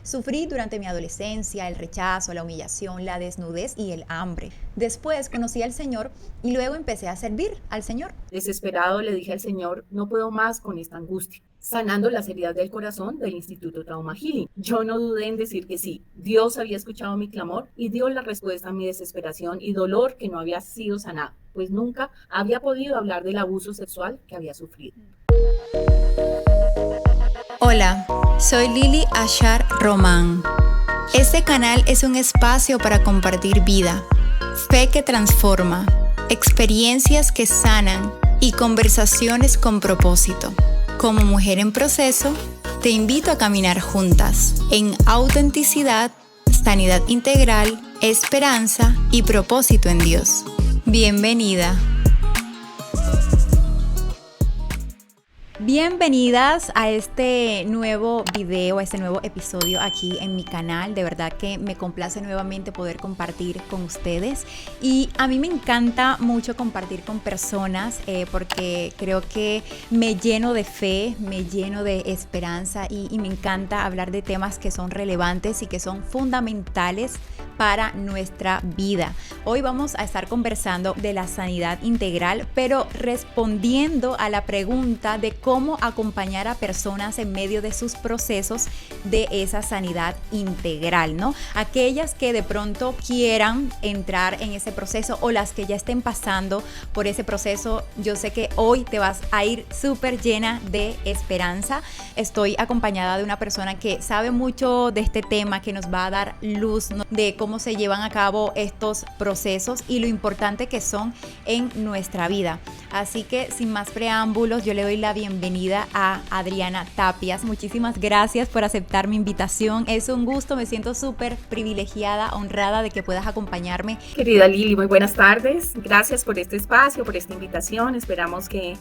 Sufrí durante mi adolescencia el rechazo, la humillación, la desnudez y el hambre. Después conocí al Señor y luego empecé a servir al Señor. Desesperado le dije al Señor, no puedo más con esta angustia, sanando las heridas del corazón del Instituto Trauma Healing. Yo no dudé en decir que sí. Dios había escuchado mi clamor y dio la respuesta a mi desesperación y dolor que no había sido sanado, pues nunca había podido hablar del abuso sexual que había sufrido. Hola, soy Lili Ashar Román. Este canal es un espacio para compartir vida, fe que transforma, experiencias que sanan y conversaciones con propósito. Como mujer en proceso, te invito a caminar juntas en autenticidad, sanidad integral, esperanza y propósito en Dios. Bienvenida. Bienvenidas a este nuevo video, a este nuevo episodio aquí en mi canal. De verdad que me complace nuevamente poder compartir con ustedes. Y a mí me encanta mucho compartir con personas porque creo que me lleno de fe, me lleno de esperanza y me encanta hablar de temas que son relevantes y que son fundamentales para nuestra vida. Hoy vamos a estar conversando de la sanidad integral, pero respondiendo a la pregunta de cómo acompañar a personas en medio de sus procesos de esa sanidad integral, ¿no? Aquellas que de pronto quieran entrar en ese proceso o las que ya estén pasando por ese proceso, yo sé que hoy te vas a ir súper llena de esperanza. Estoy acompañada de una persona que sabe mucho de este tema, que nos va a dar luz, ¿no?, de cómo se llevan a cabo estos procesos y lo importante que son en nuestra vida. Así que sin más preámbulos, yo le doy la bienvenida a Adriana Tapias. Muchísimas gracias por aceptar mi invitación. Es un gusto, me siento súper privilegiada, honrada de que puedas acompañarme. Querida Lili, muy buenas tardes. Gracias por este espacio, por esta invitación. Esperamos que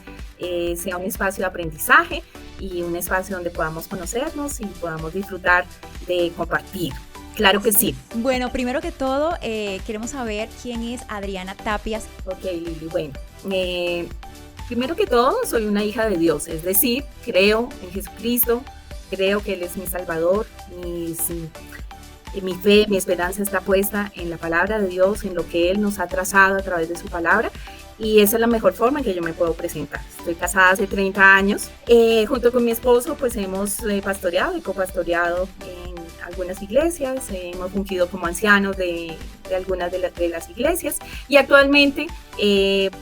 sea un espacio de aprendizaje y un espacio donde podamos conocernos y podamos disfrutar de compartir. Claro que sí. Bueno, primero que todo, queremos saber quién es Adriana Tapias. Ok, Lili, bueno. Primero que todo, soy una hija de Dios, es decir, creo en Jesucristo, creo que Él es mi Salvador, mi fe, mi esperanza está puesta en la palabra de Dios, en lo que Él nos ha trazado a través de su palabra. Y esa es la mejor forma en que yo me puedo presentar. Estoy casada hace 30 años. Junto con mi esposo, pues hemos pastoreado y copastoreado en algunas iglesias. Hemos fungido como ancianos de algunas de las iglesias. Y actualmente,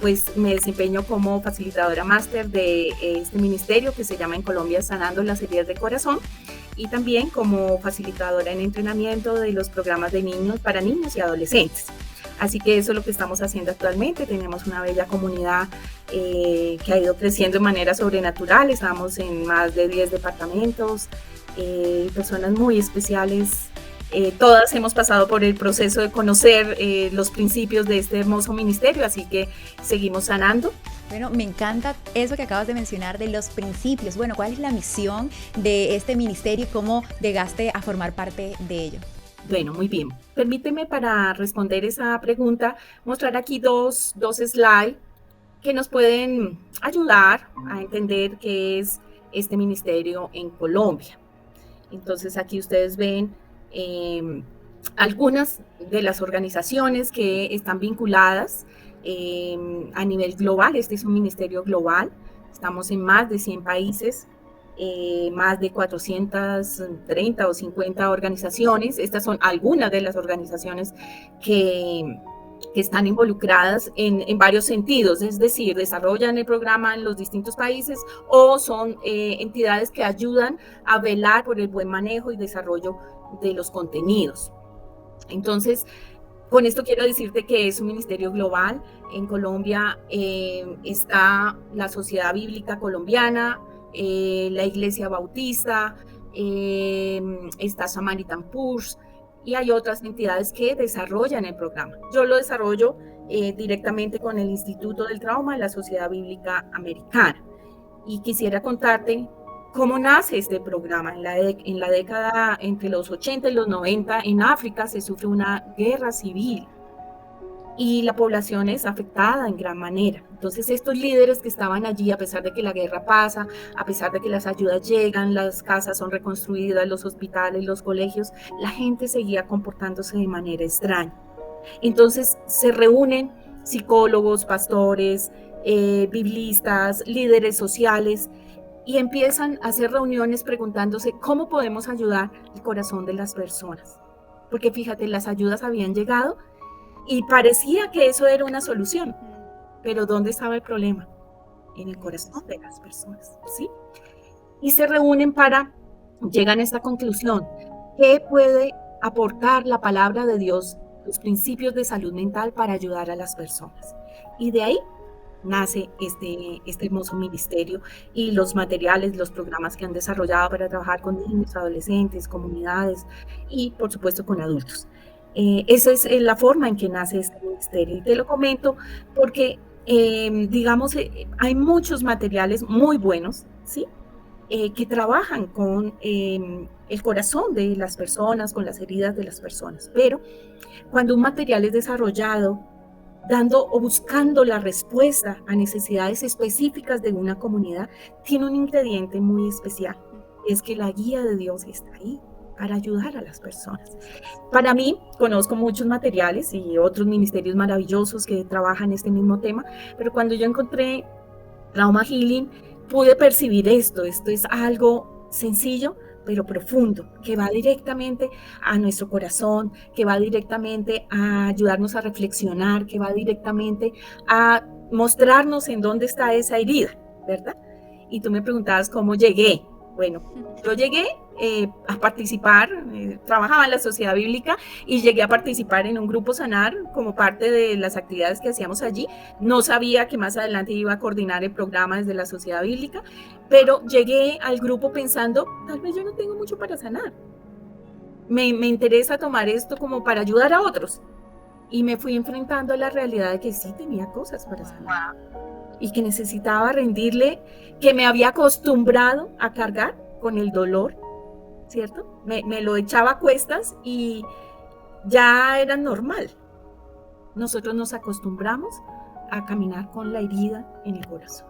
pues me desempeño como facilitadora máster de este ministerio que se llama en Colombia Sanando las Heridas del Corazón. Y también como facilitadora en entrenamiento de los programas de niños para niños y adolescentes. Así que eso es lo que estamos haciendo actualmente. Tenemos una bella comunidad que ha ido creciendo de manera sobrenatural. Estamos en más de 10 departamentos, personas muy especiales. Todas hemos pasado por el proceso de conocer los principios de este hermoso ministerio, así que seguimos sanando. Bueno, me encanta eso que acabas de mencionar de los principios. Bueno, ¿cuál es la misión de este ministerio y cómo llegaste a formar parte de ello? Bueno, muy bien. Permíteme para responder esa pregunta mostrar aquí dos slides que nos pueden ayudar a entender qué es este ministerio en Colombia. Entonces aquí ustedes ven algunas de las organizaciones que están vinculadas a nivel global. Este es un ministerio global. Estamos en más de 100 países. Más de 430 o 50 organizaciones. Estas son algunas de las organizaciones que están involucradas en varios sentidos, es decir, desarrollan el programa en los distintos países o son entidades que ayudan a velar por el buen manejo y desarrollo de los contenidos. Entonces, con esto quiero decirte que es un ministerio global. En Colombia está la Sociedad Bíblica Colombiana, la Iglesia Bautista, está Samaritan Purse y hay otras entidades que desarrollan el programa. Yo lo desarrollo directamente con el Instituto del Trauma de la Sociedad Bíblica Americana. Y quisiera contarte cómo nace este programa. En la década entre los 80 y los 90 en África se sufre una guerra civil. y la población es afectada en gran manera. Entonces estos líderes que estaban allí, a pesar de que la guerra pasa, a pesar de que las ayudas llegan, las casas son reconstruidas, los hospitales, los colegios, la gente seguía comportándose de manera extraña. Entonces se reúnen psicólogos, pastores, biblistas, líderes sociales, y empiezan a hacer reuniones preguntándose cómo podemos ayudar el corazón de las personas. Porque fíjate, las ayudas habían llegado y parecía que eso era una solución, pero ¿dónde estaba el problema? En el corazón de las personas, ¿sí? Y se reúnen llegan a esta conclusión: ¿qué puede aportar la palabra de Dios, los principios de salud mental para ayudar a las personas? Y de ahí nace este hermoso ministerio y los materiales, los programas que han desarrollado para trabajar con niños, adolescentes, comunidades y por supuesto con adultos. Esa es la forma en que nace este ministerio, y te lo comento porque hay muchos materiales muy buenos, ¿sí? Que trabajan con el corazón de las personas, con las heridas de las personas, pero cuando un material es desarrollado dando o buscando la respuesta a necesidades específicas de una comunidad, tiene un ingrediente muy especial, es que la guía de Dios está ahí para ayudar a las personas. Para mí, conozco muchos materiales y otros ministerios maravillosos que trabajan este mismo tema, pero cuando yo encontré Trauma Healing, pude percibir esto es algo sencillo, pero profundo, que va directamente a nuestro corazón, que va directamente a ayudarnos a reflexionar, que va directamente a mostrarnos en dónde está esa herida, ¿verdad? Y tú me preguntabas cómo llegué. Bueno, yo llegué a participar, trabajaba en la Sociedad Bíblica y llegué a participar en un grupo Sanar como parte de las actividades que hacíamos allí. No sabía que más adelante iba a coordinar el programa desde la Sociedad Bíblica, pero llegué al grupo pensando, tal vez yo no tengo mucho para sanar. Me interesa tomar esto como para ayudar a otros. Y me fui enfrentando a la realidad de que sí tenía cosas para sanar. Y que necesitaba rendirle, que me había acostumbrado a cargar con el dolor, ¿cierto? Me lo echaba a cuestas y ya era normal. Nosotros nos acostumbramos a caminar con la herida en el corazón.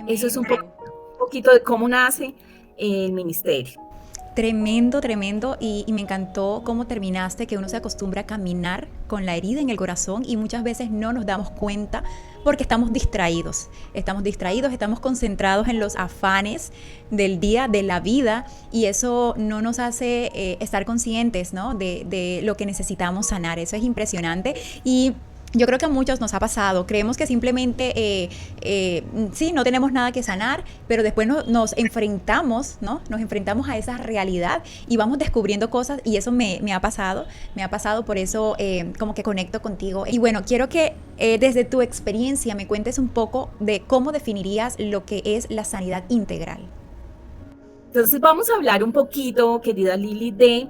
Eso es un poquito de cómo nace el ministerio. Tremendo, tremendo, y me encantó cómo terminaste, que uno se acostumbra a caminar con la herida en el corazón y muchas veces no nos damos cuenta porque estamos distraídos, estamos concentrados en los afanes del día, de la vida, y eso no nos hace estar conscientes, ¿no? de lo que necesitamos sanar. Eso es impresionante. Y yo creo que a muchos nos ha pasado, creemos que simplemente sí, no tenemos nada que sanar, pero después nos enfrentamos, ¿no? Nos enfrentamos a esa realidad y vamos descubriendo cosas, y eso me ha pasado, por eso como que conecto contigo. Y bueno, quiero que desde tu experiencia me cuentes un poco de cómo definirías lo que es la sanidad integral. Entonces vamos a hablar un poquito, querida Lili, de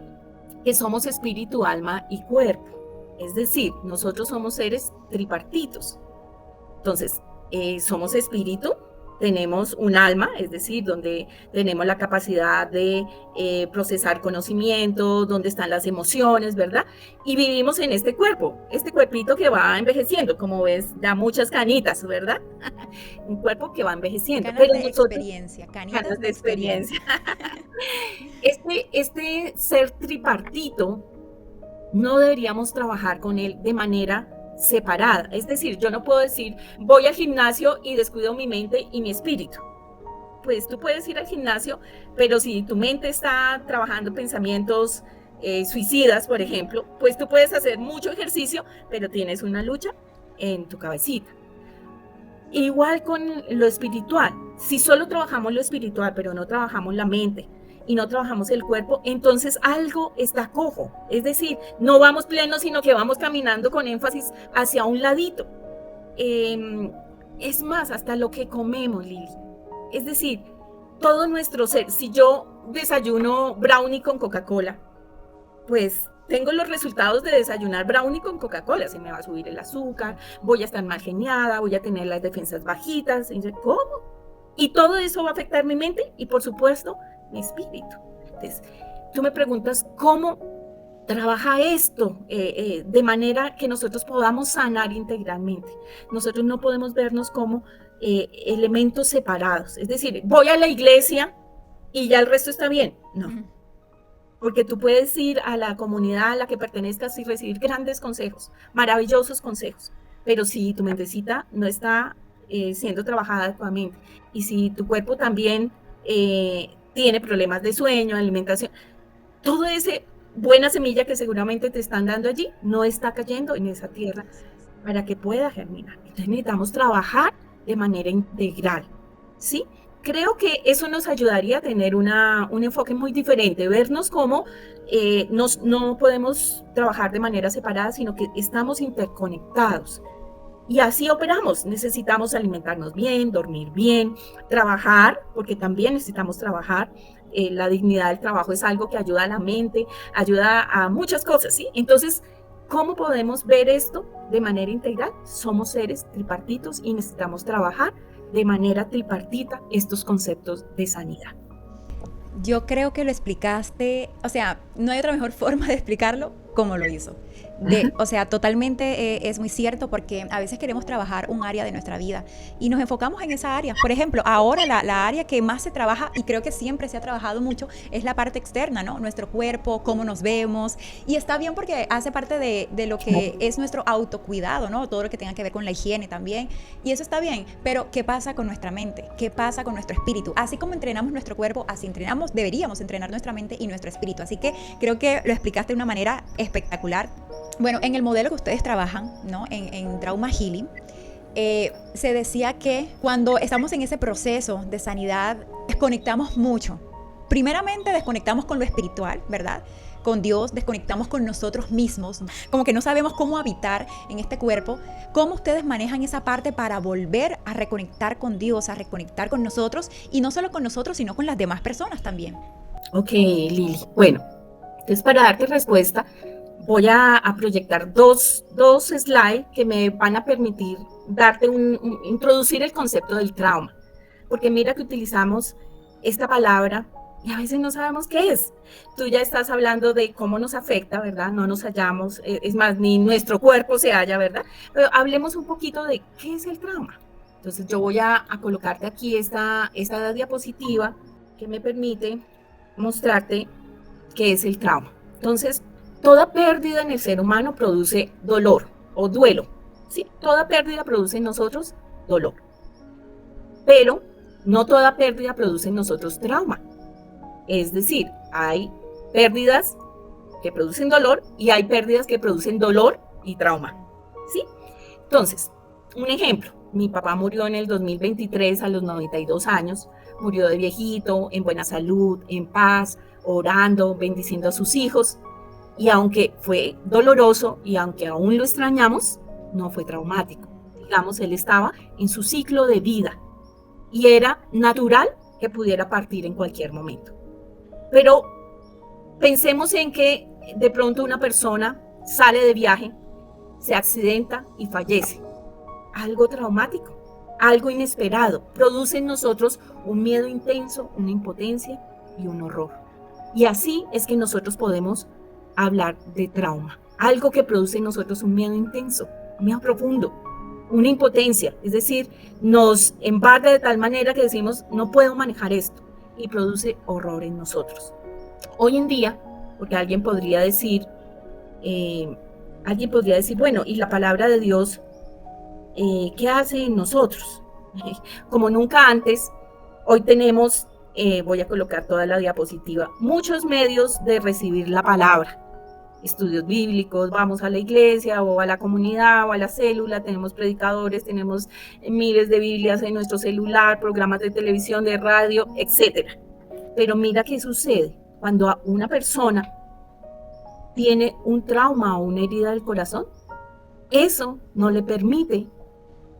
que somos espíritu, alma y cuerpo. Es decir, nosotros somos seres tripartitos. Entonces, somos espíritu, tenemos un alma, es decir, donde tenemos la capacidad de procesar conocimiento, donde están las emociones, ¿verdad? Y vivimos en este cuerpo, este cuerpito que va envejeciendo, como ves, da muchas canitas, ¿verdad? Un cuerpo que va envejeciendo. Canas de experiencia, canas de experiencia. Este ser tripartito, no deberíamos trabajar con él de manera separada. Es decir, yo no puedo decir, voy al gimnasio y descuido mi mente y mi espíritu. Pues tú puedes ir al gimnasio, pero si tu mente está trabajando pensamientos suicidas, por ejemplo, pues tú puedes hacer mucho ejercicio, pero tienes una lucha en tu cabecita. Igual con lo espiritual. Si solo trabajamos lo espiritual, pero no trabajamos la mente, y no trabajamos el cuerpo, entonces algo está cojo. Es decir, no vamos plenos, sino que vamos caminando con énfasis hacia un ladito. Es más, hasta lo que comemos, Lili. Es decir, todo nuestro ser. Si yo desayuno brownie con Coca-Cola, pues tengo los resultados de desayunar brownie con Coca-Cola. Se me va a subir el azúcar, voy a estar mal geniada, voy a tener las defensas bajitas. ¿Cómo? Y todo eso va a afectar mi mente y, por supuesto, mi espíritu. Entonces, tú me preguntas cómo trabaja esto de manera que nosotros podamos sanar integralmente. Nosotros no podemos vernos como elementos separados. Es decir, voy a la iglesia y ya el resto está bien. No. Porque tú puedes ir a la comunidad a la que pertenezcas y recibir grandes consejos, maravillosos consejos. Pero si tu mentecita no está siendo trabajada adecuadamente y si tu cuerpo también tiene problemas de sueño, alimentación, todo ese buena semilla que seguramente te están dando allí no está cayendo en esa tierra para que pueda germinar. Entonces necesitamos trabajar de manera integral, ¿sí? Creo que eso nos ayudaría a tener un enfoque muy diferente, vernos como no podemos trabajar de manera separada, sino que estamos interconectados. Y así operamos. Necesitamos alimentarnos bien, dormir bien, trabajar, porque también necesitamos trabajar. La dignidad del trabajo es algo que ayuda a la mente, ayuda a muchas cosas, ¿sí? Entonces, ¿cómo podemos ver esto de manera integral? Somos seres tripartitos y necesitamos trabajar de manera tripartita estos conceptos de sanidad. Yo creo que lo explicaste, o sea, no hay otra mejor forma de explicarlo como lo hizo. O sea, totalmente es muy cierto, porque a veces queremos trabajar un área de nuestra vida y nos enfocamos en esa área. Por ejemplo, ahora la área que más se trabaja, y creo que siempre se ha trabajado mucho, es la parte externa, ¿no? Nuestro cuerpo, cómo nos vemos, y está bien porque hace parte de lo que es nuestro autocuidado, ¿no? Todo lo que tenga que ver con la higiene también, y eso está bien, pero ¿qué pasa con nuestra mente? ¿Qué pasa con nuestro espíritu? Así como entrenamos nuestro cuerpo, así deberíamos entrenar nuestra mente y nuestro espíritu. Así que creo que lo explicaste de una manera espectacular. Bueno, en el modelo que ustedes trabajan, ¿no? En Trauma Healing, se decía que cuando estamos en ese proceso de sanidad, desconectamos mucho. Primeramente desconectamos con lo espiritual, ¿verdad? Con Dios, desconectamos con nosotros mismos, como que no sabemos cómo habitar en este cuerpo. ¿Cómo ustedes manejan esa parte para volver a reconectar con Dios, a reconectar con nosotros, y no solo con nosotros, sino con las demás personas también? Ok, Lili. Bueno, entonces para darte respuesta, voy a proyectar dos slides que me van a permitir introducir el concepto del trauma. Porque mira que utilizamos esta palabra y a veces no sabemos qué es. Tú ya estás hablando de cómo nos afecta, ¿verdad? No nos hallamos, es más, ni nuestro cuerpo se halla, ¿verdad? Pero hablemos un poquito de qué es el trauma. Entonces yo voy a colocarte aquí esta diapositiva que me permite mostrarte qué es el trauma. Entonces, toda pérdida en el ser humano produce dolor o duelo, ¿sí? Toda pérdida produce en nosotros dolor. Pero no toda pérdida produce en nosotros trauma. Es decir, hay pérdidas que producen dolor y hay pérdidas que producen dolor y trauma, ¿sí? Entonces, un ejemplo. Mi papá murió en el 2023 a los 92 años. Murió de viejito, en buena salud, en paz, orando, bendiciendo a sus hijos. Y aunque fue doloroso y aunque aún lo extrañamos, no fue traumático. Digamos, él estaba en su ciclo de vida y era natural que pudiera partir en cualquier momento. Pero pensemos en que de pronto una persona sale de viaje, se accidenta y fallece. Algo traumático, algo inesperado, produce en nosotros un miedo intenso, una impotencia y un horror. Y así es que nosotros podemos hablar de trauma, algo que produce en nosotros un miedo intenso, un miedo profundo, una impotencia, es decir, nos embarga de tal manera que decimos, no puedo manejar esto, y produce horror en nosotros. Hoy en día, porque alguien podría decir, bueno, ¿y la palabra de Dios qué hace en nosotros? Como nunca antes, hoy tenemos, voy a colocar toda la diapositiva, muchos medios de recibir la palabra. Estudios bíblicos, vamos a la iglesia o a la comunidad o a la célula, tenemos predicadores, tenemos miles de Biblias en nuestro celular, programas de televisión, de radio, etc. Pero mira qué sucede cuando una persona tiene un trauma o una herida del corazón. Eso no le permite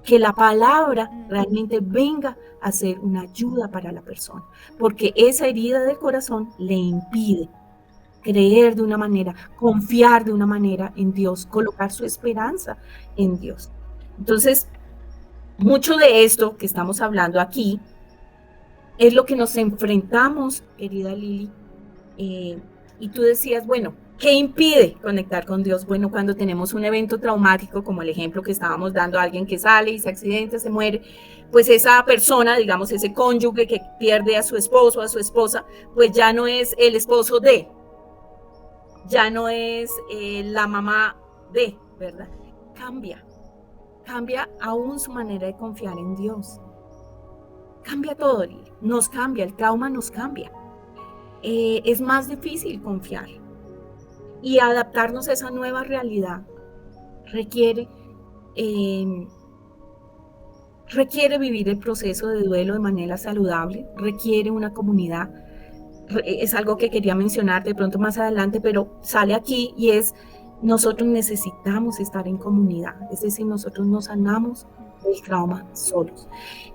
que la palabra realmente venga a ser una ayuda para la persona, porque esa herida del corazón le impide creer de una manera, confiar de una manera en Dios, colocar su esperanza en Dios. Entonces, mucho de esto que estamos hablando aquí es lo que nos enfrentamos, querida Lili, y tú decías, bueno, ¿Qué impide conectar con Dios? Bueno, cuando tenemos un evento traumático, como el ejemplo que estábamos dando, alguien que sale y se accidenta, se muere, pues esa persona, digamos, ese cónyuge que pierde a su esposo, a su esposa, pues ya no es el esposo de, ya no es la mamá de, ¿verdad? Cambia aún su manera de confiar en Dios. Cambia todo, nos cambia, el trauma nos cambia. Es más difícil confiar. Y adaptarnos a esa nueva realidad requiere vivir el proceso de duelo de manera saludable, requiere una comunidad. Es algo que quería mencionar de pronto más adelante, pero sale aquí y es, nosotros necesitamos estar en comunidad, es decir, nosotros no sanamos el trauma solos.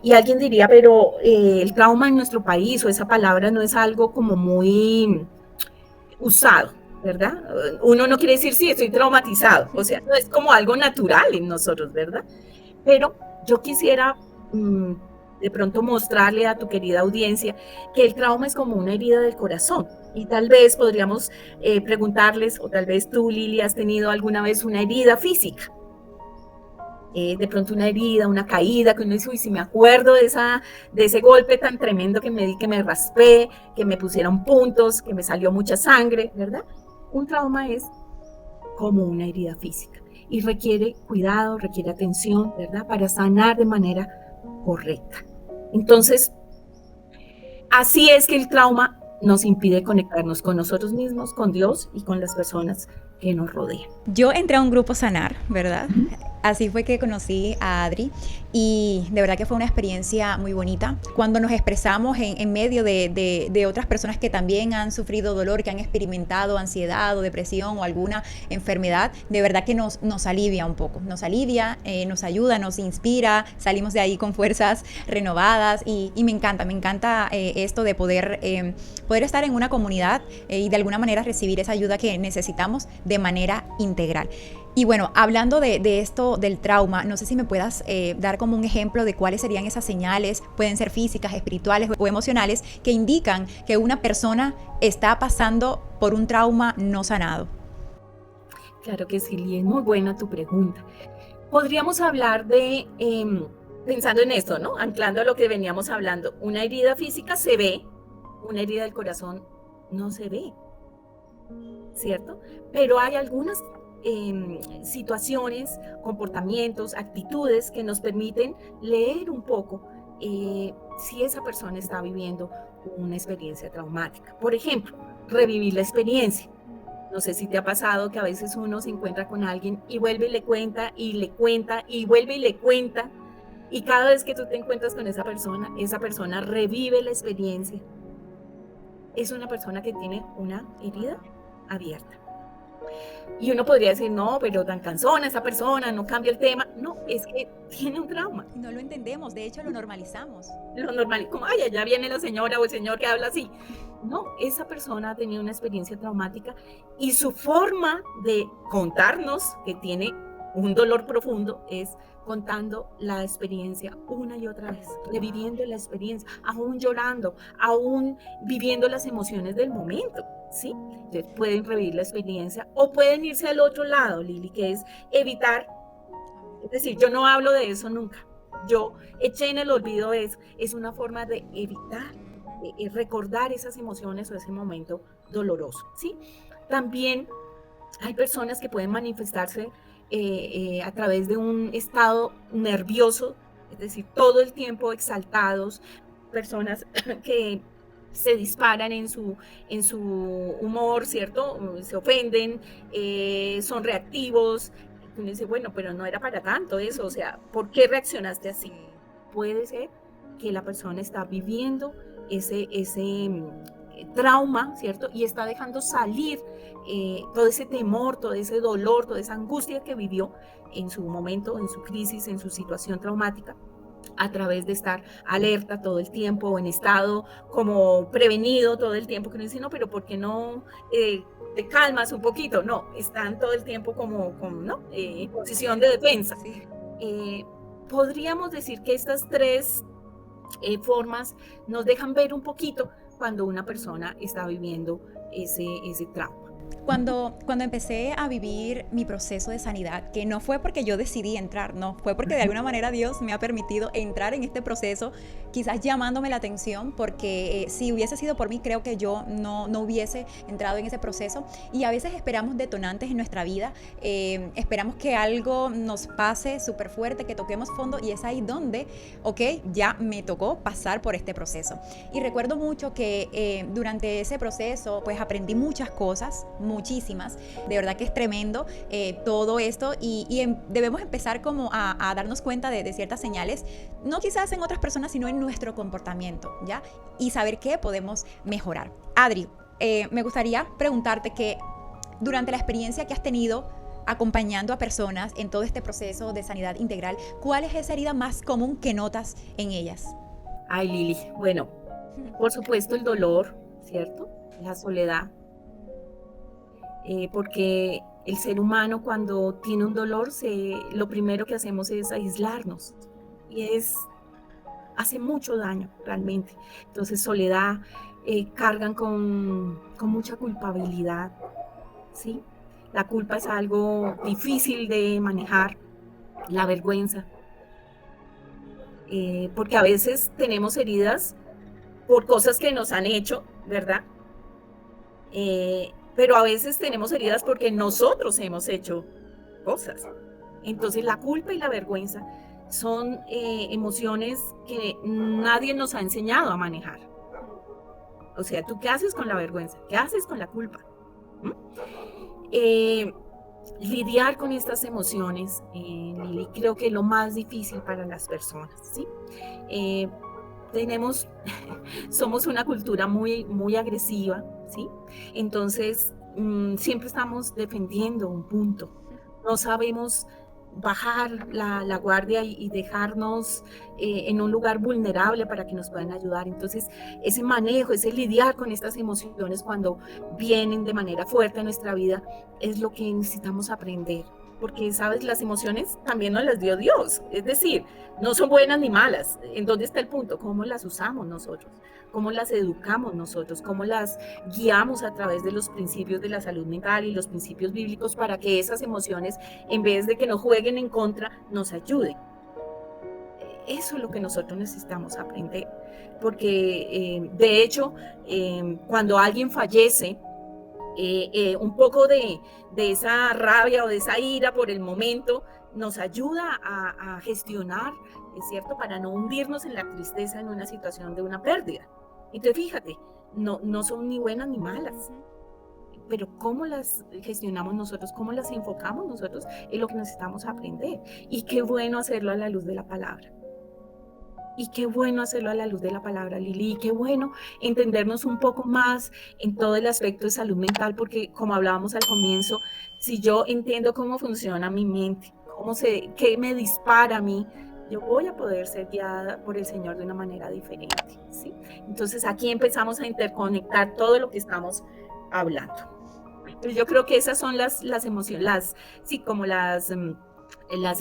Y alguien diría, pero el trauma en nuestro país o esa palabra no es algo como muy usado, ¿verdad? Uno no quiere decir, sí, estoy traumatizado, o sea, no es como algo natural en nosotros, ¿verdad? Pero yo quisiera de pronto mostrarle a tu querida audiencia que el trauma es como una herida del corazón. Y tal vez podríamos preguntarles, o tal vez tú, Lili, has tenido alguna vez una herida física. De pronto una herida, una caída, que uno dice, uy, si me acuerdo de ese golpe tan tremendo que me di, que me raspé, que me pusieron puntos, que me salió mucha sangre, ¿verdad? Un trauma es como una herida física y requiere cuidado, requiere atención, ¿verdad? Para sanar de manera correcta. Entonces, así es que el trauma nos impide conectarnos con nosotros mismos, con Dios y con las personas que nos rodean. Yo entré a un grupo Sanar, ¿verdad? Así fue que conocí a Adri y de verdad que fue una experiencia muy bonita. Cuando nos expresamos en medio de otras personas que también han sufrido dolor, que han experimentado ansiedad o depresión o alguna enfermedad, de verdad que nos alivia un poco. Nos alivia, nos ayuda, nos inspira, salimos de ahí con fuerzas renovadas y me encanta esto de poder estar en una comunidad y de alguna manera recibir esa ayuda que necesitamos de manera integral. Y bueno, hablando de esto del trauma, no sé si me puedas dar como un ejemplo de cuáles serían esas señales, pueden ser físicas, espirituales o emocionales, que indican que una persona está pasando por un trauma no sanado. Claro que sí, Lili, es muy buena tu pregunta. Podríamos hablar de, pensando en esto, ¿no? Anclando a lo que veníamos hablando, una herida física se ve, una herida del corazón no se ve, ¿cierto? Pero hay algunas situaciones, comportamientos, actitudes que nos permiten leer un poco si esa persona está viviendo una experiencia traumática. Por ejemplo, revivir la experiencia. No sé si te ha pasado que a veces uno se encuentra con alguien y vuelve y le cuenta y le cuenta y vuelve y le cuenta, y cada vez que tú te encuentras con esa persona revive la experiencia. Es una persona que tiene una herida abierta. Y uno podría decir, no, pero tan cansona esa persona, no cambia el tema. No, es que tiene un trauma. No lo entendemos, de hecho lo normalizamos. Lo normal, como, ay, allá viene la señora o el señor que habla así. No, esa persona ha tenido una experiencia traumática y su forma de contarnos que tiene un dolor profundo es contando la experiencia una y otra vez, reviviendo la experiencia, aún llorando, aún viviendo las emociones del momento, ¿sí? Entonces pueden revivir la experiencia o pueden irse al otro lado, Lili, que es evitar, es decir, yo no hablo de eso nunca, yo eché en el olvido eso, es una forma de evitar, recordar esas emociones o ese momento doloroso, ¿sí? También hay personas que pueden manifestarse a través de un estado nervioso, es decir, todo el tiempo exaltados, personas que se disparan en su humor, ¿cierto? Se ofenden, son reactivos. Uno dice, bueno, pero no era para tanto eso, o sea, ¿por qué reaccionaste así? Puede ser que la persona está viviendo ese trauma, ¿cierto? Y está dejando salir todo ese temor, todo ese dolor, toda esa angustia que vivió en su momento, en su crisis, en su situación traumática, a través de estar alerta todo el tiempo o en estado como prevenido todo el tiempo, que uno dice, no, pero ¿por qué no te calmas un poquito? No, están todo el tiempo como ¿no? En posición de defensa. Podríamos decir que estas tres formas nos dejan ver un poquito cuando una persona está viviendo ese trauma. Cuando empecé a vivir mi proceso de sanidad, que no fue porque yo decidí entrar, no, fue porque de alguna manera Dios me ha permitido entrar en este proceso, quizás llamándome la atención, porque si hubiese sido por mí, creo que yo no hubiese entrado en ese proceso. Y a veces esperamos detonantes en nuestra vida, esperamos que algo nos pase súper fuerte, que toquemos fondo, y es ahí donde, ok, ya me tocó pasar por este proceso. Y recuerdo mucho que durante ese proceso, pues aprendí muchas cosas, muchísimas, de verdad que es tremendo todo esto, y debemos empezar como a darnos cuenta de ciertas señales, no quizás en otras personas, sino en nuestro comportamiento, ¿ya? Y saber qué podemos mejorar. Adri, me gustaría preguntarte que durante la experiencia que has tenido acompañando a personas en todo este proceso de sanidad integral, ¿cuál es esa herida más común que notas en ellas? Ay, Lili, bueno, por supuesto el dolor, ¿cierto? La soledad. Porque el ser humano cuando tiene un dolor, lo primero que hacemos es aislarnos, y hace mucho daño realmente. Entonces soledad, cargan con mucha culpabilidad, ¿sí? La culpa es algo difícil de manejar, la vergüenza, porque a veces tenemos heridas por cosas que nos han hecho, ¿verdad? Pero a veces tenemos heridas porque nosotros hemos hecho cosas. Entonces la culpa y la vergüenza son emociones que nadie nos ha enseñado a manejar. O sea, ¿tú qué haces con la vergüenza? ¿Qué haces con la culpa? Lidiar con estas emociones, Lili, creo que es lo más difícil para las personas, ¿sí? Somos una cultura muy agresiva, ¿sí? Entonces, siempre estamos defendiendo un punto. No sabemos bajar la guardia y dejarnos en un lugar vulnerable para que nos puedan ayudar. Entonces, ese manejo, ese lidiar con estas emociones cuando vienen de manera fuerte a nuestra vida, es lo que necesitamos aprender. Porque, ¿sabes? Las emociones también nos las dio Dios. Es decir, no son buenas ni malas. ¿En dónde está el punto? ¿Cómo las usamos nosotros? ¿Cómo las educamos nosotros? ¿Cómo las guiamos a través de los principios de la salud mental y los principios bíblicos para que esas emociones, en vez de que nos jueguen en contra, nos ayuden? Eso es lo que nosotros necesitamos aprender. Porque, de hecho, cuando alguien fallece, un poco de esa rabia o de esa ira por el momento nos ayuda a gestionar, ¿es cierto?, para no hundirnos en la tristeza en una situación de una pérdida. Entonces, fíjate, no son ni buenas ni malas, pero cómo las gestionamos nosotros, cómo las enfocamos nosotros, es lo que necesitamos aprender. Y qué bueno hacerlo a la luz de la palabra. Y qué bueno hacerlo a la luz de la palabra, Lili, y qué bueno entendernos un poco más en todo el aspecto de salud mental, porque como hablábamos al comienzo, si yo entiendo cómo funciona mi mente, qué me dispara a mí, yo voy a poder ser guiada por el Señor de una manera diferente, ¿sí? Entonces aquí empezamos a interconectar todo lo que estamos hablando. Entonces, yo creo que esas son las emociones, como las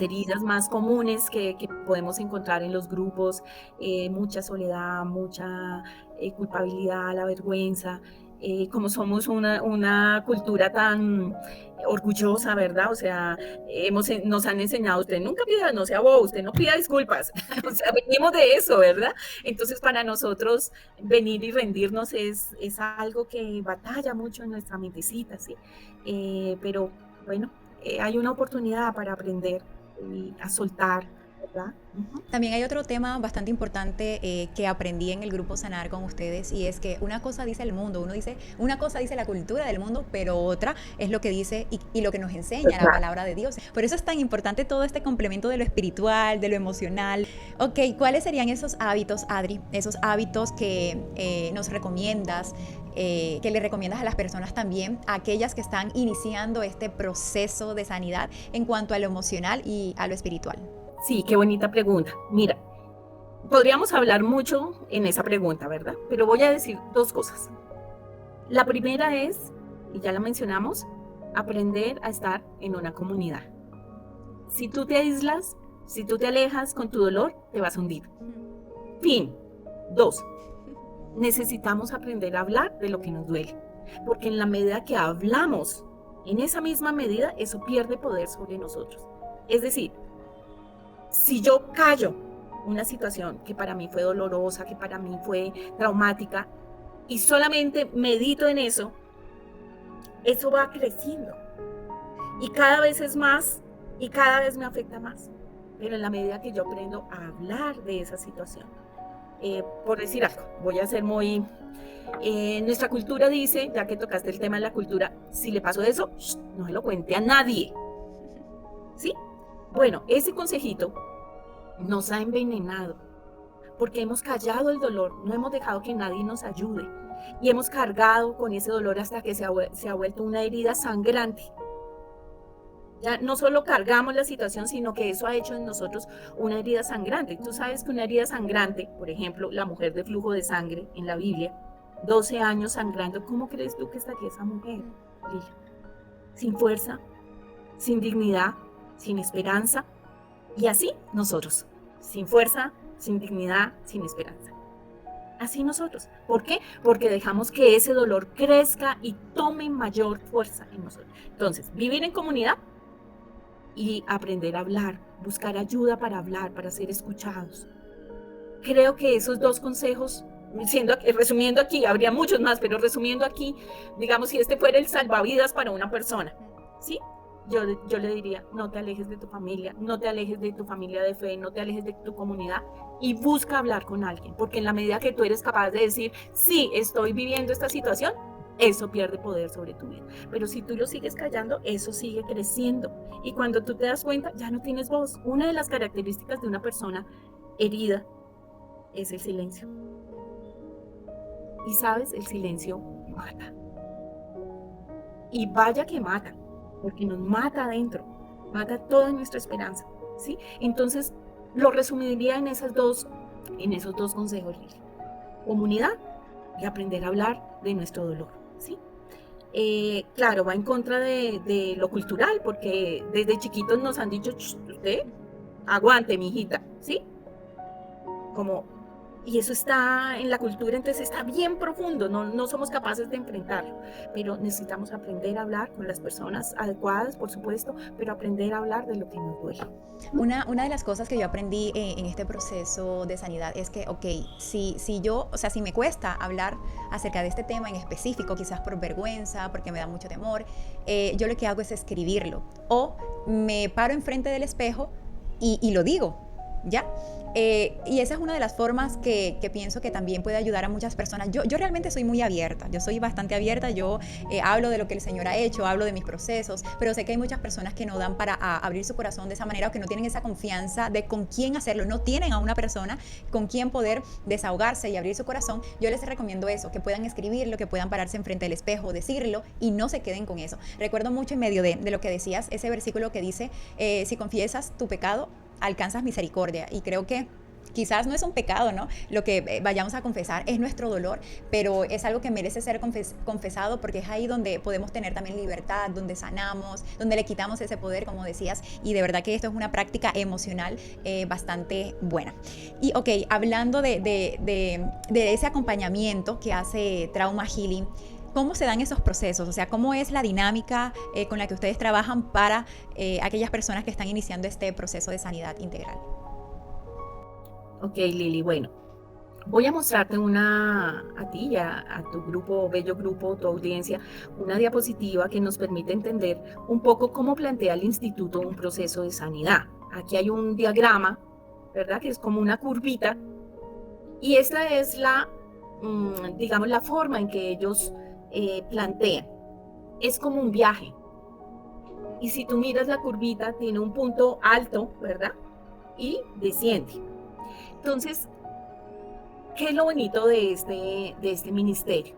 heridas más comunes que podemos encontrar en los grupos, mucha soledad, mucha culpabilidad, la vergüenza, como somos una cultura tan orgullosa, ¿verdad? O sea, nos han enseñado, usted nunca pida, no sea bobo, usted no pida disculpas, o sea, venimos de eso, ¿verdad? Entonces para nosotros venir y rendirnos es algo que batalla mucho en nuestra mentecita, ¿sí? Pero bueno, hay una oportunidad para aprender y a soltar, ¿verdad? También hay otro tema bastante importante que aprendí en el grupo Sanar con ustedes, y es que una cosa dice el mundo, una cosa dice la cultura del mundo, pero otra es lo que dice y lo que nos enseña la palabra de Dios. Por eso es tan importante todo este complemento de lo espiritual, de lo emocional. Ok, ¿cuáles serían esos hábitos, Adri? Esos hábitos que nos recomiendas, que le recomiendas a las personas también, a aquellas que están iniciando este proceso de sanidad en cuanto a lo emocional y a lo espiritual. Sí, qué bonita pregunta. Mira, podríamos hablar mucho en esa pregunta, ¿verdad? Pero voy a decir dos cosas. La primera es, y ya la mencionamos, aprender a estar en una comunidad. Si tú te aíslas, si tú te alejas con tu dolor, te vas a hundir. Fin. 2. Necesitamos aprender a hablar de lo que nos duele. Porque en la medida que hablamos, en esa misma medida, eso pierde poder sobre nosotros. Es decir, si yo callo una situación que para mí fue dolorosa, que para mí fue traumática, y solamente medito en eso, eso va creciendo. Y cada vez es más, y cada vez me afecta más. Pero en la medida que yo aprendo a hablar de esa situación, por decir algo, voy a ser muy... nuestra cultura dice, ya que tocaste el tema de la cultura, si le pasó eso, no se lo cuente a nadie. ¿Sí? Bueno, ese consejito nos ha envenenado, porque hemos callado el dolor, no hemos dejado que nadie nos ayude, y hemos cargado con ese dolor hasta que se ha vuelto una herida sangrante. Ya no solo cargamos la situación, sino que eso ha hecho en nosotros una herida sangrante. Tú sabes que una herida sangrante, por ejemplo, la mujer de flujo de sangre en la Biblia, 12 años sangrando, ¿cómo crees tú que estaría esa mujer, Lila? Sin fuerza, sin dignidad, sin esperanza. Y así nosotros, sin fuerza, sin dignidad, sin esperanza. Así nosotros. ¿Por qué? Porque dejamos que ese dolor crezca y tome mayor fuerza en nosotros. Entonces, vivir en comunidad y aprender a hablar, buscar ayuda para hablar, para ser escuchados. Creo que esos dos consejos, resumiendo aquí, habría muchos más, pero resumiendo aquí, digamos, si este fuera el salvavidas para una persona, ¿sí? Yo le diría, no te alejes de tu familia, no te alejes de tu familia de fe, no te alejes de tu comunidad y busca hablar con alguien, porque en la medida que tú eres capaz de decir, sí, estoy viviendo esta situación, eso pierde poder sobre tu vida. Pero si tú lo sigues callando, eso sigue creciendo. Y cuando tú te das cuenta, ya no tienes voz. Una de las características de una persona herida es el silencio. Y sabes, el silencio mata. Y vaya que mata, porque nos mata adentro, mata toda nuestra esperanza, ¿sí? Entonces, lo resumiría en esos dos consejos, Lili. Comunidad y aprender a hablar de nuestro dolor, ¿sí? Claro, va en contra de lo cultural, porque desde chiquitos nos han dicho, usted, aguante, mijita, ¿sí? Y eso está en la cultura, entonces está bien profundo, no somos capaces de enfrentarlo, pero necesitamos aprender a hablar con las personas adecuadas, por supuesto, pero aprender a hablar de lo que nos duele. Una de las cosas que yo aprendí en este proceso de sanidad es que, ok, si me cuesta hablar acerca de este tema en específico, quizás por vergüenza, porque me da mucho temor, yo lo que hago es escribirlo, o me paro enfrente del espejo y lo digo, ¿ya? Y esa es una de las formas que pienso que también puede ayudar a muchas personas. Yo realmente soy muy abierta, yo soy bastante abierta, yo hablo de lo que el Señor ha hecho, hablo de mis procesos, pero sé que hay muchas personas que no dan para abrir su corazón de esa manera o que no tienen esa confianza de con quién hacerlo, no tienen a una persona con quien poder desahogarse y abrir su corazón. Yo les recomiendo eso, que puedan escribirlo, que puedan pararse enfrente del espejo, decirlo y no se queden con eso. Recuerdo mucho en medio de lo que decías, ese versículo que dice, si confiesas tu pecado, alcanzas misericordia, y creo que quizás no es un pecado, ¿no? Lo que vayamos a confesar es nuestro dolor, pero es algo que merece ser confesado, porque es ahí donde podemos tener también libertad, donde sanamos, donde le quitamos ese poder, como decías, y de verdad que esto es una práctica emocional bastante buena. Y ok, hablando de ese acompañamiento que hace Trauma Healing, ¿cómo se dan esos procesos? O sea, ¿cómo es la dinámica con la que ustedes trabajan para aquellas personas que están iniciando este proceso de sanidad integral? Ok, Lili, bueno, voy a mostrarte a ti y a tu grupo, bello grupo, tu audiencia, una diapositiva que nos permite entender un poco cómo plantea el instituto un proceso de sanidad. Aquí hay un diagrama, ¿verdad? Que es como una curvita, y esta es digamos, la forma en que ellos plantean. Es como un viaje. Y si tú miras la curvita, tiene un punto alto, ¿verdad? Y desciende. Entonces, ¿qué es lo bonito de este ministerio?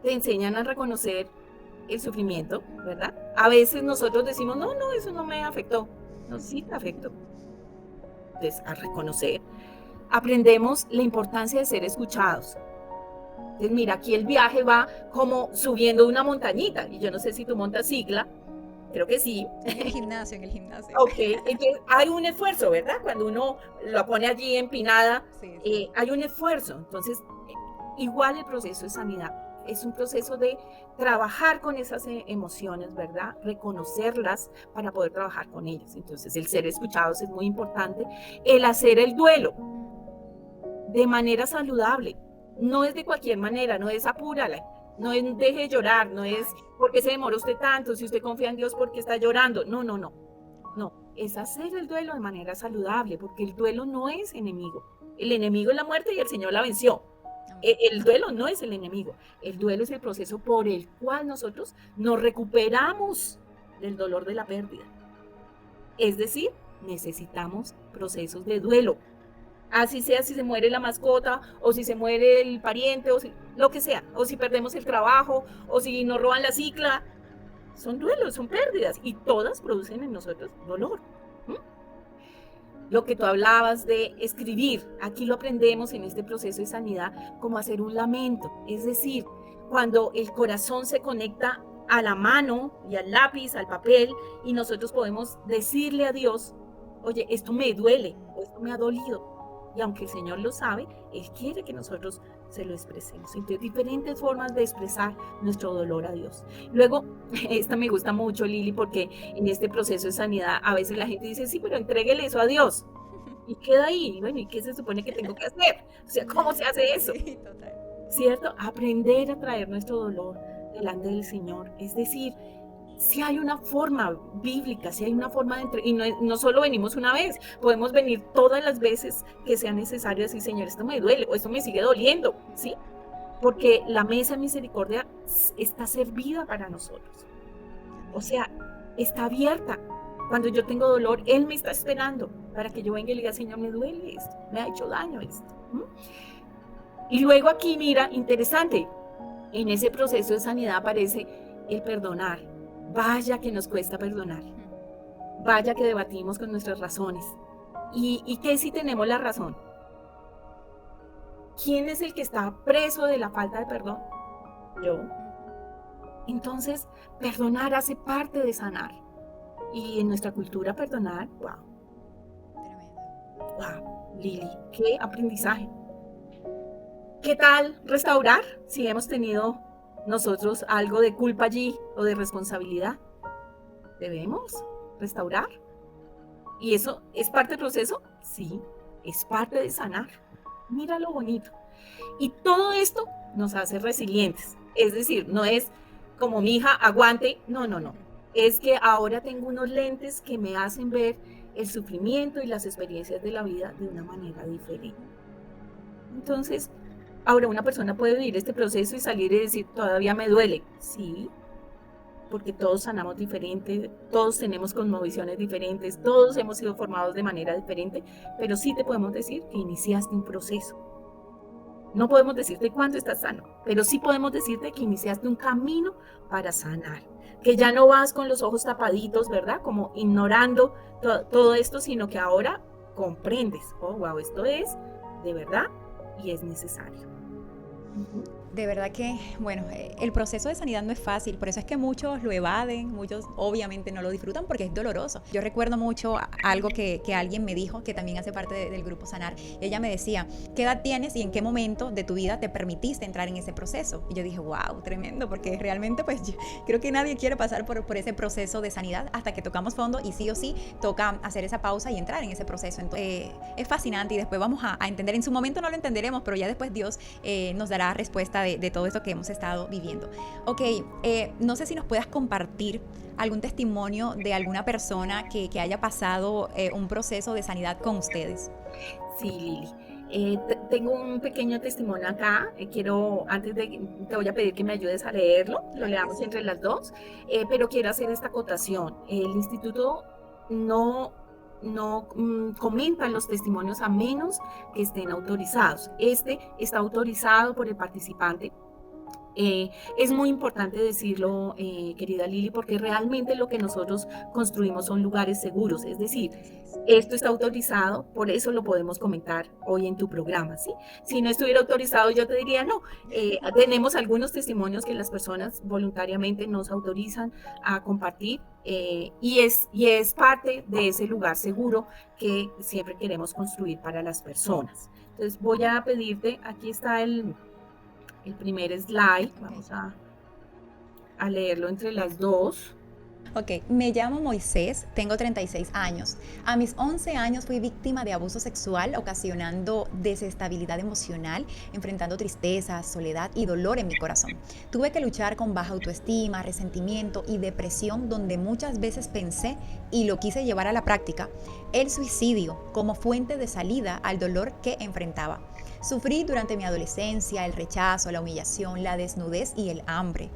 Te enseñan a reconocer el sufrimiento, ¿verdad? A veces nosotros decimos, no, eso no me afectó. No, sí te afectó. Entonces, a reconocer. Aprendemos la importancia de ser escuchados. Entonces, mira, aquí el viaje va como subiendo una montañita. Y yo no sé si tú montas cicla. Creo que sí. En el gimnasio. Ok, entonces hay un esfuerzo, ¿verdad? Cuando uno lo pone allí empinada, sí. Hay un esfuerzo. Entonces, igual el proceso de sanidad. es un proceso de trabajar con esas emociones, ¿verdad? Reconocerlas para poder trabajar con ellas. Entonces, el ser escuchados es muy importante. El hacer el duelo de manera saludable. No es de cualquier manera, no es apúrala, no es deje de llorar, no es porque se demora usted tanto, si usted confía en Dios porque está llorando. No, no, no. No, es hacer el duelo de manera saludable, porque el duelo no es enemigo. El enemigo es la muerte y el Señor la venció. El duelo no es el enemigo. El duelo es el proceso por el cual nosotros nos recuperamos del dolor de la pérdida. Es decir, necesitamos procesos de duelo. Así sea si se muere la mascota, o si se muere el pariente, o si, lo que sea, o si perdemos el trabajo, o si nos roban la cicla. Son duelos, son pérdidas, y todas producen en nosotros dolor. Lo que tú hablabas de escribir, aquí lo aprendemos en este proceso de sanidad, como hacer un lamento. Es decir, cuando el corazón se conecta a la mano y al lápiz, al papel, y nosotros podemos decirle a Dios, oye, esto me duele, o esto me ha dolido. Y aunque el Señor lo sabe, Él quiere que nosotros se lo expresemos. Entonces, diferentes formas de expresar nuestro dolor a Dios. Luego, esta me gusta mucho, Lili, porque en este proceso de sanidad, a veces la gente dice, sí, pero entréguele eso a Dios. Y queda ahí. Bueno, ¿y qué se supone que tengo que hacer? O sea, ¿cómo se hace eso? Sí, total. ¿Cierto? Aprender a traer nuestro dolor delante del Señor. Es decir, si hay una forma bíblica, si hay una forma de y no solo venimos una vez, podemos venir todas las veces que sea necesario decir, Señor, esto me duele o esto me sigue doliendo, ¿sí? Porque la mesa de misericordia está servida para nosotros. O sea, está abierta. Cuando yo tengo dolor, Él me está esperando para que yo venga y le diga, Señor, me duele esto, me ha hecho daño esto. Y luego aquí, mira, interesante, en ese proceso de sanidad aparece el perdonar. Vaya que nos cuesta perdonar. Vaya que debatimos con nuestras razones. ¿Y qué si tenemos la razón? ¿Quién es el que está preso de la falta de perdón? Yo. Entonces, perdonar hace parte de sanar. Y en nuestra cultura perdonar, wow. Wow, Lili, qué aprendizaje. ¿Qué tal restaurar si hemos tenido nosotros algo de culpa allí o de responsabilidad? ¿Debemos restaurar? ¿Y eso es parte del proceso? Sí, es parte de sanar. Mira lo bonito. Y todo esto nos hace resilientes. Es decir, no es como mi hija, aguante. No, no, no. Es que ahora tengo unos lentes que me hacen ver el sufrimiento y las experiencias de la vida de una manera diferente. Entonces, ahora una persona puede vivir este proceso y salir y decir, todavía me duele. Sí, porque todos sanamos diferente, todos tenemos cosmovisiones diferentes, todos hemos sido formados de manera diferente, pero sí te podemos decir que iniciaste un proceso. No podemos decirte cuándo estás sano, pero sí podemos decirte que iniciaste un camino para sanar, que ya no vas con los ojos tapaditos, ¿verdad? Como ignorando todo esto, sino que ahora comprendes, oh, wow, esto es de verdad y es necesario. De verdad que, bueno, el proceso de sanidad no es fácil, por eso es que muchos lo evaden, muchos obviamente no lo disfrutan porque es doloroso. Yo recuerdo mucho algo que alguien me dijo, que también hace parte del grupo Sanar. Ella me decía, ¿qué edad tienes y en qué momento de tu vida te permitiste entrar en ese proceso? Y yo dije, wow, tremendo, porque realmente pues yo creo que nadie quiere pasar por ese proceso de sanidad hasta que tocamos fondo y sí o sí toca hacer esa pausa y entrar en ese proceso. Entonces, es fascinante y después vamos a entender, en su momento no lo entenderemos, pero ya después Dios nos dará respuesta de todo esto que hemos estado viviendo. Ok, no sé si nos puedas compartir algún testimonio de alguna persona que haya pasado un proceso de sanidad con ustedes. Sí, Lili. Tengo un pequeño testimonio acá. Te voy a pedir que me ayudes a leerlo. Lo leamos entre las dos. Pero quiero hacer esta acotación. El instituto no comentan los testimonios a menos que estén autorizados. Este está autorizado por el participante. Es muy importante decirlo, querida Lili, porque realmente lo que nosotros construimos son lugares seguros. Es decir, esto está autorizado, por eso lo podemos comentar hoy en tu programa, ¿sí? Si no estuviera autorizado, yo te diría no. Tenemos algunos testimonios que las personas voluntariamente nos autorizan a compartir. Y es parte de ese lugar seguro que siempre queremos construir para las personas. Entonces voy a pedirte, aquí está el el primer slide. Vamos a leerlo entre las dos. Ok, me llamo Moisés, tengo 36 años. A mis 11 años fui víctima de abuso sexual, ocasionando desestabilidad emocional, enfrentando tristeza, soledad y dolor en mi corazón. Tuve que luchar con baja autoestima, resentimiento y depresión, donde muchas veces pensé, y lo quise llevar a la práctica, el suicidio como fuente de salida al dolor que enfrentaba. Sufrí durante mi adolescencia el rechazo, la humillación, la desnudez y el hambre.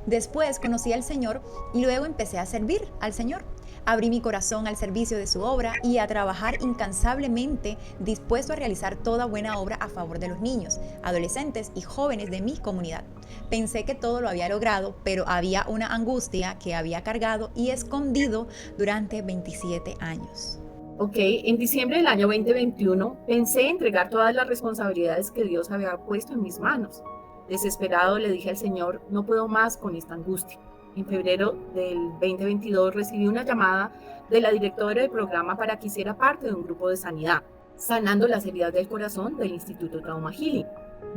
Después conocí al Señor y luego empecé a servir al Señor. Abrí mi corazón al servicio de su obra y a trabajar incansablemente, dispuesto a realizar toda buena obra a favor de los niños, adolescentes y jóvenes de mi comunidad. Pensé que todo lo había logrado, pero había una angustia que había cargado y escondido durante 27 años. Ok, en diciembre del año 2021 pensé entregar todas las responsabilidades que Dios había puesto en mis manos. Desesperado le dije al Señor, no puedo más con esta angustia. En febrero del 2022 recibí una llamada de la directora del programa para que hiciera parte de un grupo de sanidad, sanando las heridas del corazón del Instituto Trauma Healing.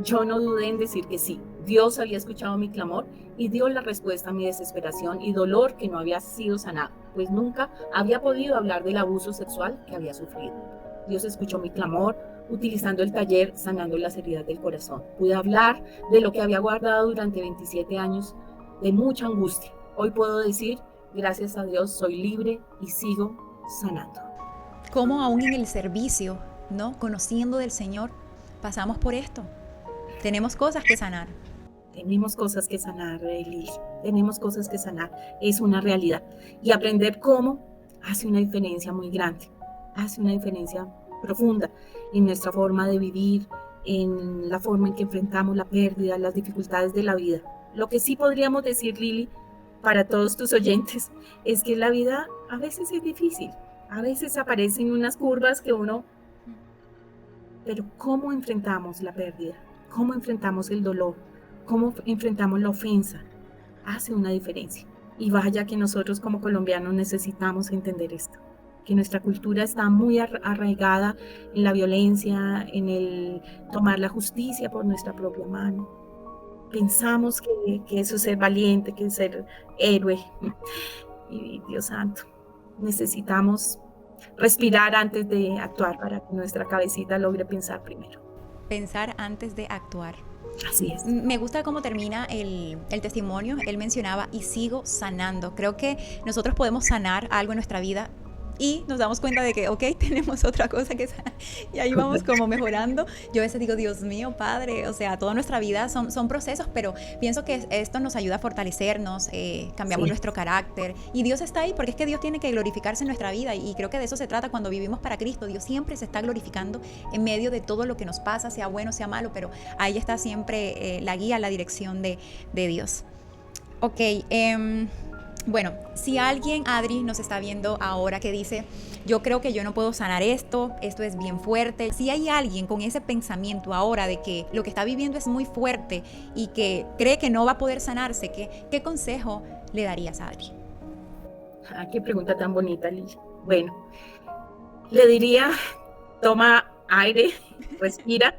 Yo no dudé en decir que sí. Dios había escuchado mi clamor y dio la respuesta a mi desesperación y dolor que no había sido sanado, pues nunca había podido hablar del abuso sexual que había sufrido. Dios escuchó mi clamor, utilizando el taller Sanando las heridas del corazón. Pude hablar de lo que había guardado durante 27 años de mucha angustia. Hoy puedo decir, gracias a Dios, soy libre y sigo sanando. Como aún en el servicio, ¿no? Conociendo del Señor, pasamos por esto. Tenemos cosas que sanar. Tenemos cosas que sanar, Lili. Tenemos cosas que sanar. Es una realidad. Y aprender cómo hace una diferencia muy grande. Hace una diferencia profunda en nuestra forma de vivir, en la forma en que enfrentamos la pérdida, las dificultades de la vida. Lo que sí podríamos decir, Lili, para todos tus oyentes, es que la vida a veces es difícil, a veces aparecen unas curvas que uno... Pero ¿cómo enfrentamos la pérdida? ¿Cómo enfrentamos el dolor? ¿Cómo enfrentamos la ofensa? Hace una diferencia. Y vaya que nosotros como colombianos necesitamos entender esto. Que nuestra cultura está muy arraigada en la violencia, en el tomar la justicia por nuestra propia mano. Pensamos que eso es ser valiente, que es ser héroe. Y Dios santo, necesitamos respirar antes de actuar para que nuestra cabecita logre pensar primero. Pensar antes de actuar. Así es. Me gusta cómo termina el testimonio. Él mencionaba, y sigo sanando. Creo que nosotros podemos sanar algo en nuestra vida y nos damos cuenta de que, ok, tenemos otra cosa que sanar. Y ahí vamos como mejorando. Yo a veces digo, Dios mío, Padre, o sea, toda nuestra vida son procesos, pero pienso que esto nos ayuda a fortalecernos, cambiamos nuestro carácter. Y Dios está ahí porque es que Dios tiene que glorificarse en nuestra vida. Y creo que de eso se trata cuando vivimos para Cristo. Dios siempre se está glorificando en medio de todo lo que nos pasa, sea bueno, sea malo, pero ahí está siempre la guía, la dirección de Dios. Ok, bueno, si alguien, Adri, nos está viendo ahora que dice, yo creo que yo no puedo sanar esto es bien fuerte. Si hay alguien con ese pensamiento ahora de que lo que está viviendo es muy fuerte y que cree que no va a poder sanarse, ¿qué consejo le darías a Adri? Qué pregunta tan bonita, Lili. Bueno, le diría, toma aire, respira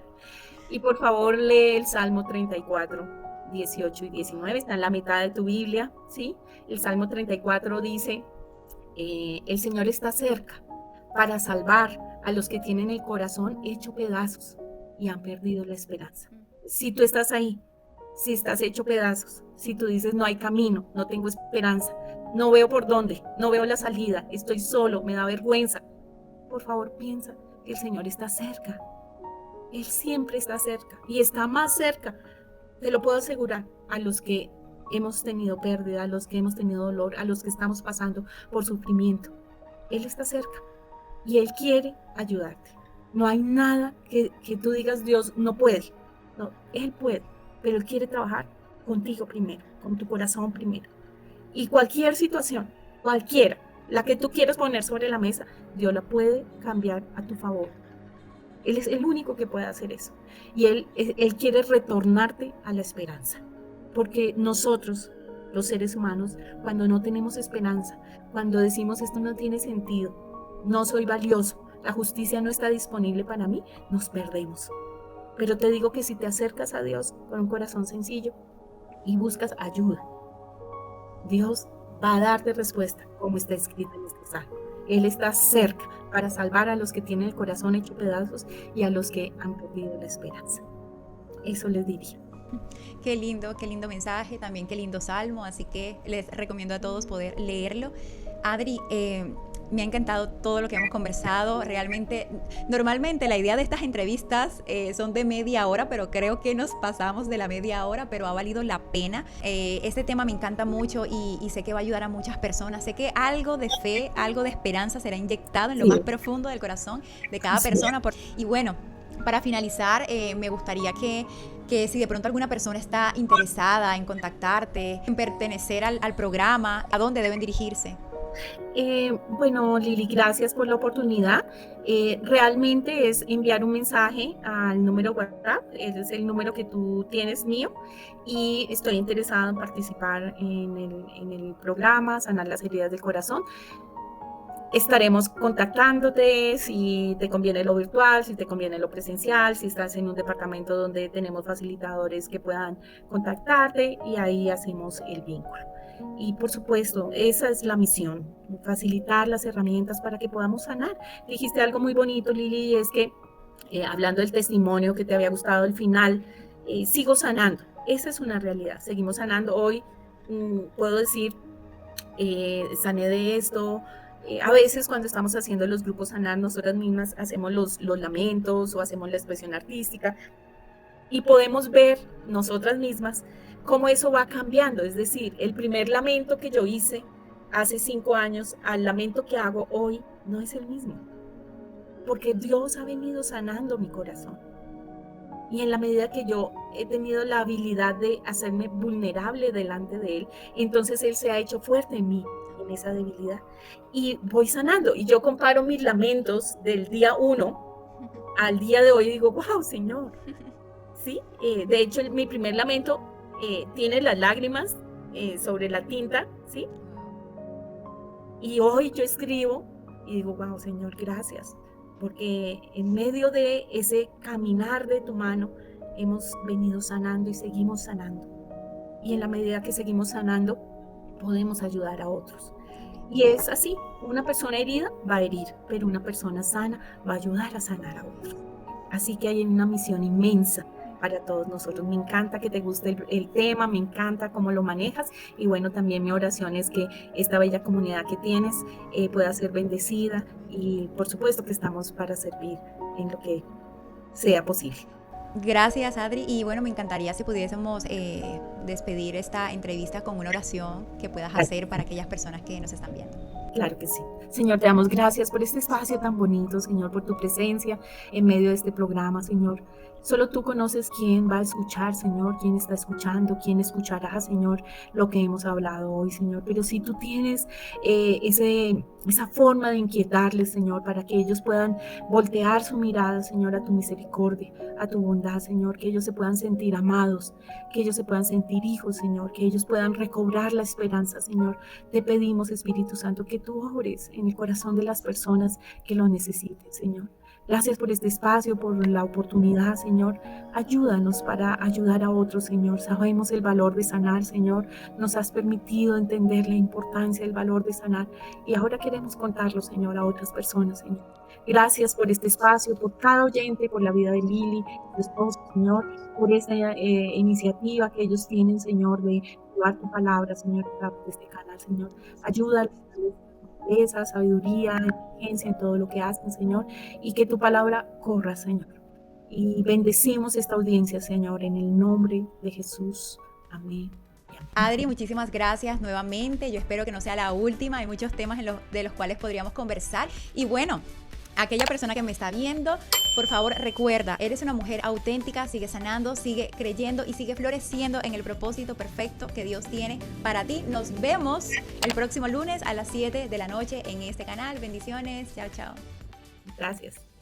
y por favor lee el Salmo 34. 18 y 19, está en la mitad de tu Biblia, ¿sí? El Salmo 34 dice, el Señor está cerca para salvar a los que tienen el corazón hecho pedazos y han perdido la esperanza. Si tú estás ahí, si estás hecho pedazos, si tú dices no hay camino, no tengo esperanza, no veo por dónde, no veo la salida, estoy solo, me da vergüenza, por favor piensa que el Señor está cerca. Él siempre está cerca y está más cerca. Te lo puedo asegurar, a los que hemos tenido pérdida, a los que hemos tenido dolor, a los que estamos pasando por sufrimiento. Él está cerca y Él quiere ayudarte. No hay nada que tú digas, Dios no puede. No, Él puede, pero Él quiere trabajar contigo primero, con tu corazón primero. Y cualquier situación, cualquiera, la que tú quieras poner sobre la mesa, Dios la puede cambiar a tu favor. Él es el único que puede hacer eso. Y Él quiere retornarte a la esperanza. Porque nosotros, los seres humanos, cuando no tenemos esperanza, cuando decimos esto no tiene sentido, no soy valioso, la justicia no está disponible para mí, nos perdemos. Pero te digo que si te acercas a Dios con un corazón sencillo y buscas ayuda, Dios va a darte respuesta, como está escrito en este salmo. Él está cerca para salvar a los que tienen el corazón hecho pedazos y a los que han perdido la esperanza. Eso les diría. Qué lindo mensaje, también qué lindo salmo, así que les recomiendo a todos poder leerlo. Adri, me ha encantado todo lo que hemos conversado. Realmente, normalmente la idea de estas entrevistas son de media hora, pero creo que nos pasamos de la media hora, pero ha valido la pena. Este tema me encanta mucho y sé que va a ayudar a muchas personas. Sé que algo de fe, algo de esperanza será inyectado en lo más profundo del corazón de cada persona. Y bueno, para finalizar, me gustaría que si de pronto alguna persona está interesada en contactarte, en pertenecer al programa, ¿a dónde deben dirigirse? Bueno, Lili, gracias por la oportunidad. Realmente es enviar un mensaje al número WhatsApp, ese es el número que tú tienes mío, y estoy interesada en participar en el programa Sanar las heridas del corazón. Estaremos contactándote si te conviene lo virtual, si te conviene lo presencial, si estás en un departamento donde tenemos facilitadores que puedan contactarte y ahí hacemos el vínculo. Y por supuesto, esa es la misión, facilitar las herramientas para que podamos sanar. Dijiste algo muy bonito, Lili, y es que hablando del testimonio que te había gustado al final, sigo sanando. Esa es una realidad, seguimos sanando. Hoy puedo decir, sané de esto. A veces cuando estamos haciendo los grupos Sanar, nosotras mismas hacemos los lamentos o hacemos la expresión artística y podemos ver nosotras mismas cómo eso va cambiando. Es decir, el primer lamento que yo hice hace 5 años al lamento que hago hoy no es el mismo, porque Dios ha venido sanando mi corazón. Y en la medida que yo he tenido la habilidad de hacerme vulnerable delante de Él, entonces Él se ha hecho fuerte en mí, en esa debilidad. Y voy sanando. Y yo comparo mis lamentos del día 1 al día de hoy y digo, wow, Señor. ¿Sí? De hecho, mi primer lamento tiene las lágrimas sobre la tinta, ¿sí? Y hoy yo escribo y digo, wow, Señor, gracias. Porque en medio de ese caminar de tu mano hemos venido sanando y seguimos sanando. Y en la medida que seguimos sanando, podemos ayudar a otros. Y es así, una persona herida va a herir, pero una persona sana va a ayudar a sanar a otros. Así que hay una misión inmensa para todos nosotros. Me encanta que te guste el tema, me encanta cómo lo manejas y bueno, también mi oración es que esta bella comunidad que tienes pueda ser bendecida y por supuesto que estamos para servir en lo que sea posible. Gracias, Adri, y bueno, me encantaría si pudiésemos despedir esta entrevista con una oración que puedas hacer para aquellas personas que nos están viendo. Claro que sí. Señor, te damos gracias por este espacio tan bonito, Señor, por tu presencia en medio de este programa, Señor. Solo tú conoces quién va a escuchar, Señor, quién está escuchando, quién escuchará, Señor, lo que hemos hablado hoy, Señor. Pero si tú tienes esa forma de inquietarles, Señor, para que ellos puedan voltear su mirada, Señor, a tu misericordia, a tu bondad, Señor, que ellos se puedan sentir amados, que ellos se puedan sentir hijos, Señor, que ellos puedan recobrar la esperanza, Señor. Te pedimos, Espíritu Santo, que tú obres en el corazón de las personas que lo necesiten, Señor. Gracias por este espacio, por la oportunidad, Señor. Ayúdanos para ayudar a otros, Señor. Sabemos el valor de sanar, Señor. Nos has permitido entender la importancia, el valor de sanar. Y ahora queremos contarlo, Señor, a otras personas, Señor. Gracias por este espacio, por cada oyente, por la vida de Lili, su esposo, Señor, por esta iniciativa que ellos tienen, Señor, de llevar tu palabra, Señor, a través de este canal, Señor. Ayúdalos esa sabiduría, inteligencia en todo lo que hacen, Señor, y que tu palabra corra, Señor. Y bendecimos esta audiencia, Señor, en el nombre de Jesús. Amén. Adri, muchísimas gracias nuevamente. Yo espero que no sea la última. Hay muchos temas de los cuales podríamos conversar. Y bueno, aquella persona que me está viendo, por favor recuerda, eres una mujer auténtica, sigue sanando, sigue creyendo y sigue floreciendo en el propósito perfecto que Dios tiene para ti. Nos vemos el próximo lunes a las 7 de la noche en este canal. Bendiciones. Chao, chao. Gracias.